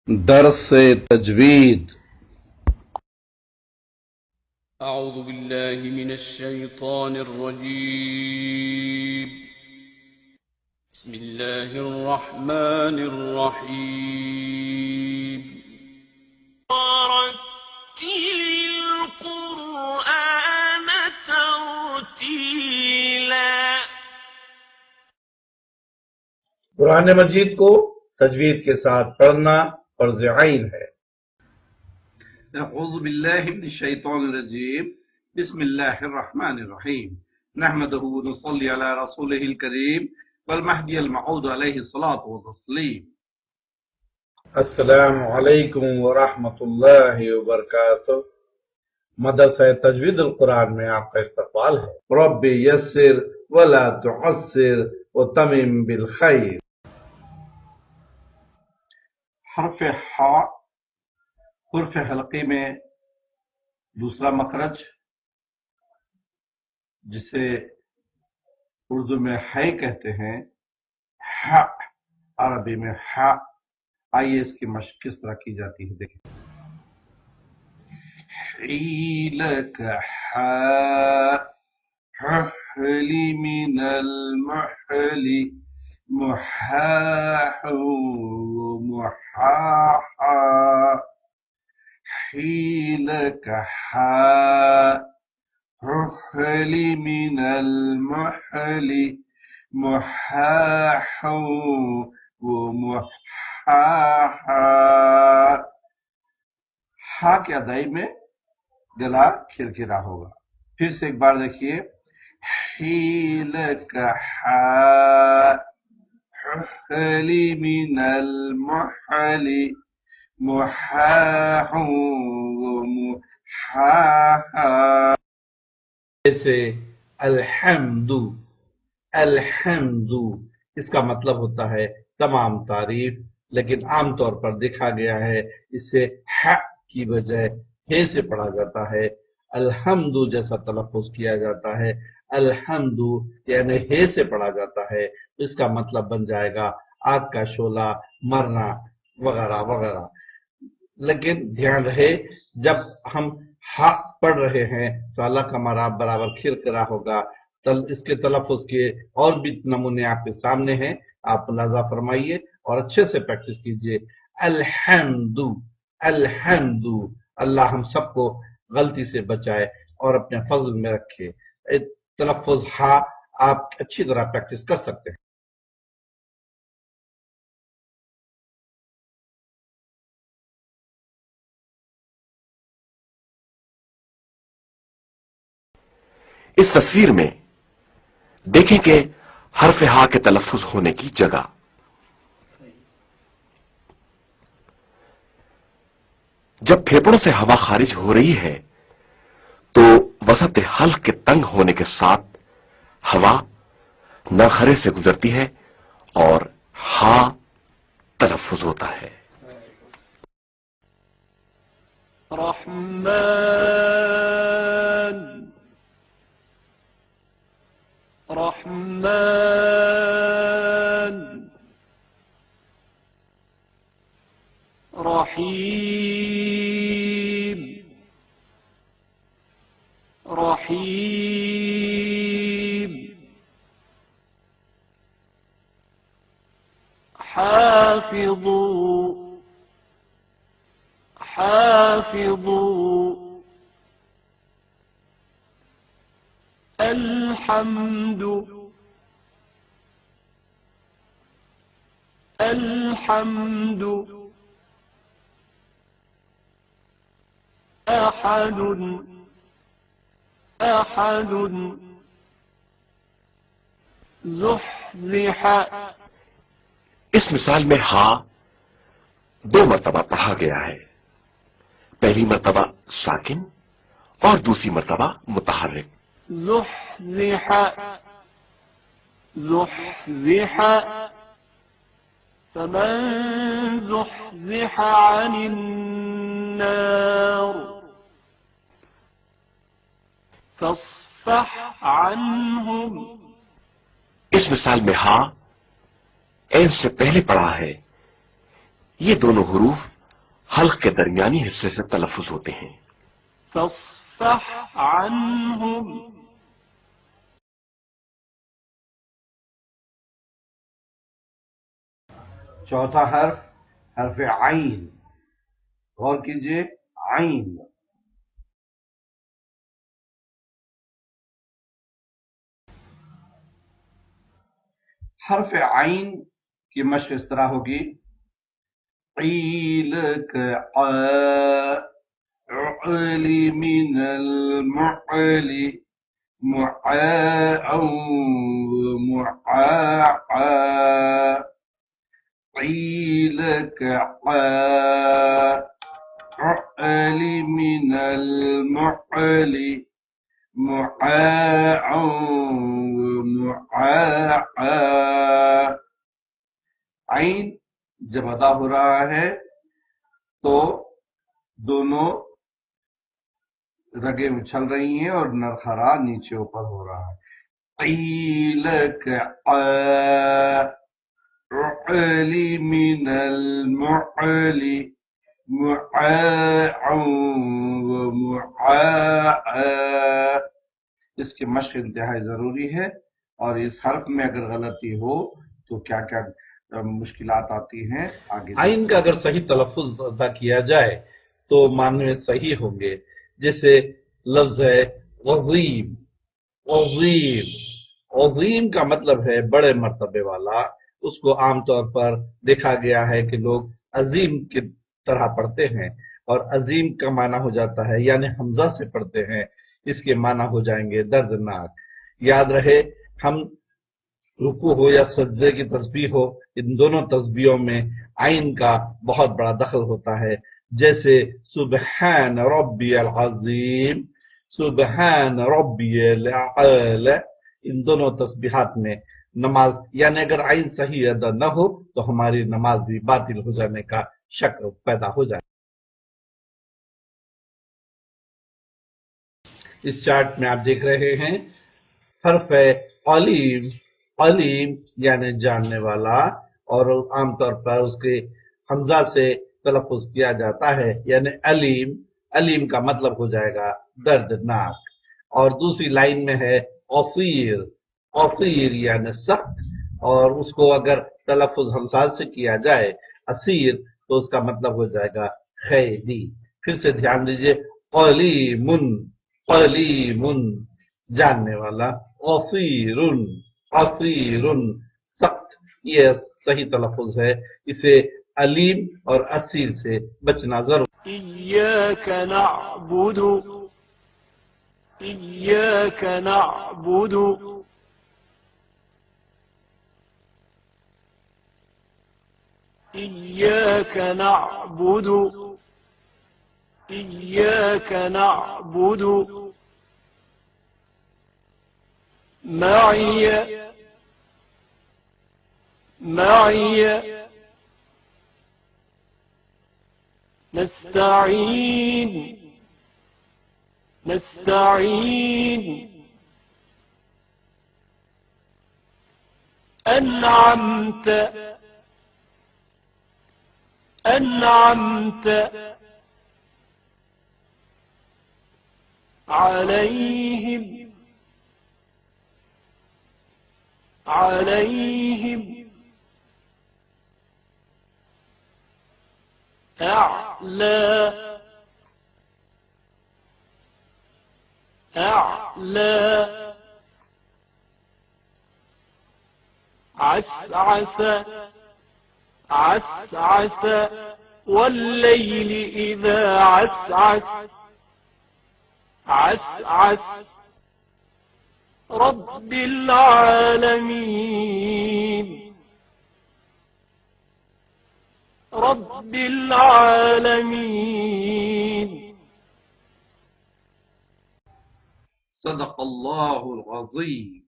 درس تجوید. أعوذ بالله من الشيطان الرجيم. بسم الله الرحمن الرحيم. ورتل القرآن ترتيلا. قرآن مجید کو تجوید کے ساتھ پڑھنا فرض عین ہے. اعوذ باللہ من الشیطان الرجیم. بسم اللہ الرحمن الرحیم. نحمده ونصلی علی رسوله الکریم والمہدی الموعود علیہ الصلاۃ والتسلیم. السلام علیکم ورحمۃ اللہ وبرکاتہ. مدرسہ تجوید القرآن میں آپ کا استقبال ہے. رب یسر ولا تعسر وتمم بالخیر. حرف ہا حرف حلقی میں دوسرا مخرج، جسے اردو میں ہے کہتے ہیں، ح عربی میں ح. آئیے اس کی مشق کس طرح کی جاتی ہے دیکھیں. حیلک حا حلی من المحلی محاح محاحا. حیلک حا حلی من المحل محاح ومحاحا. ہا کے ادائی میں گلا کھرکھرا ہوگا. پھر سے ایک بار دیکھیے. حیلک حا حلی من المحل محاح ومحاحا. جیسے الحمد. الحمد اس کا مطلب ہوتا ہے تمام تعریف، لیکن عام طور پر دیکھا گیا ہے اسے ح کی بجائے ہے سے پڑھا جاتا ہے. الحمد جیسا تلفظ کیا جاتا ہے. الحمد یعنی ہے سے پڑھا جاتا ہے. اس کا مطلب بن جائے گا آگ کا شعلہ، مرنا وغیرہ وغیرہ. لیکن دھیان رہے جب ہم ہا پڑھ رہے ہیں تو اللہ کا مراب برابر کھرکھرا ہوگا. اس کے تلفظ کے اور بھی نمونے آپ کے سامنے ہیں، آپ ملاحظہ فرمائیے اور اچھے سے پریکٹس کیجئے. الحمد الحمد. اللہ ہم سب کو غلطی سے بچائے اور اپنے فضل میں رکھے. تلفظ ہا آپ اچھی طرح پریکٹس کر سکتے ہیں. اس تصویر میں دیکھیں کہ حرف ہا کے تلفظ ہونے کی جگہ. جب پھیپڑوں سے ہوا خارج ہو رہی ہے تو وسط حلق کے تنگ ہونے کے ساتھ ہوا ناخرے سے گزرتی ہے اور ہا تلفظ ہوتا ہے. رحمن رحمن رحیم رحیم حافظوا حافظوا الحمد الحمد أحد أحد زحزح. اس مثال میں ہا 2 مرتبہ پڑھا گیا ہے. پہلی مرتبہ ساکن اور دوسری مرتبہ متحرک. زحزح زحزح فمن زحزح عن النار فاصفح عنهم. اس مثال میں ہا عین سے پہلے پڑا ہے. یہ دونوں حروف حلق کے درمیانی حصے سے تلفظ ہوتے ہیں۔ فاصفح عنهم چوتھا حرف حرف عین، غور کیجئے، عین۔ حرف عین کی مشق اس طرح ہوگی، قیل علی من المعلی معاء معاء قیل علی من المعلی معاء معاء۔ عین جب ادا ہو رہا ہے تو دونوں رگیں اچھل رہی ہیں اور نرخرا نیچے اوپر ہو رہا ہے۔ قیل علی من المعلی معاء معاء۔ اس کی مشق انتہائی ضروری ہے، اور اس حرف میں اگر غلطی ہو تو کیا کیا مشکلات آتی ہیں آگے۔ عین کا اگر صحیح تلفظ ادا کیا جائے تو معنی صحیح ہوں گے، جیسے لفظ ہے عظیم۔ عظیم عظیم کا مطلب ہے بڑے مرتبے والا۔ اس کو عام طور پر دیکھا گیا ہے کہ لوگ عظیم کی طرح پڑھتے ہیں، اور عظیم کا معنی ہو جاتا ہے، یعنی حمزہ سے پڑھتے ہیں، اس کے معنی ہو جائیں گے دردناک۔ یاد رہے، ہم رکوع ہو یا سجدے کی تسبیح ہو، ان دونوں تسبیحوں میں عین کا بہت بڑا دخل ہوتا ہے، جیسے سبحان ربی العظیم، سبحان ربی الاعلی۔ ان دونوں تسبیحات میں نماز، یعنی اگر عین صحیح ادا نہ ہو تو ہماری نماز بھی باطل ہو جانے کا شک پیدا ہو جائے۔ اس چارٹ میں آپ دیکھ رہے ہیں حرف ہے علیم۔ علیم یعنی جاننے والا، اور عام طور پر اس کے حمزہ سے تلفظ کیا جاتا ہے، یعنی علیم۔ علیم کا مطلب ہو جائے گا دردناک۔ اور دوسری لائن میں ہے قصیر۔ قصیر یعنی سخت، اور اس کو اگر تلفظ حمزہ سے کیا جائے اسیر تو اس کا مطلب ہو جائے گا قیدی۔ پھر سے دھیان دیجئے، علیم علیم جاننے والا، قصیر قصیر سخت۔ یہ صحیح تلفظ ہے، اسے علیم اور اسیر سے بچنا ضرور۔ إياك نعبد إياك نعبد إياك نعبد إياك نعبد معي معي نستعين نستعين أنعمت أنعمت عليهم عليهم أعلى أعلى عسعس عسعس والليل إذا عسعس عسعس رب العالمين رب العالمين۔ صدق اللہ العظیم۔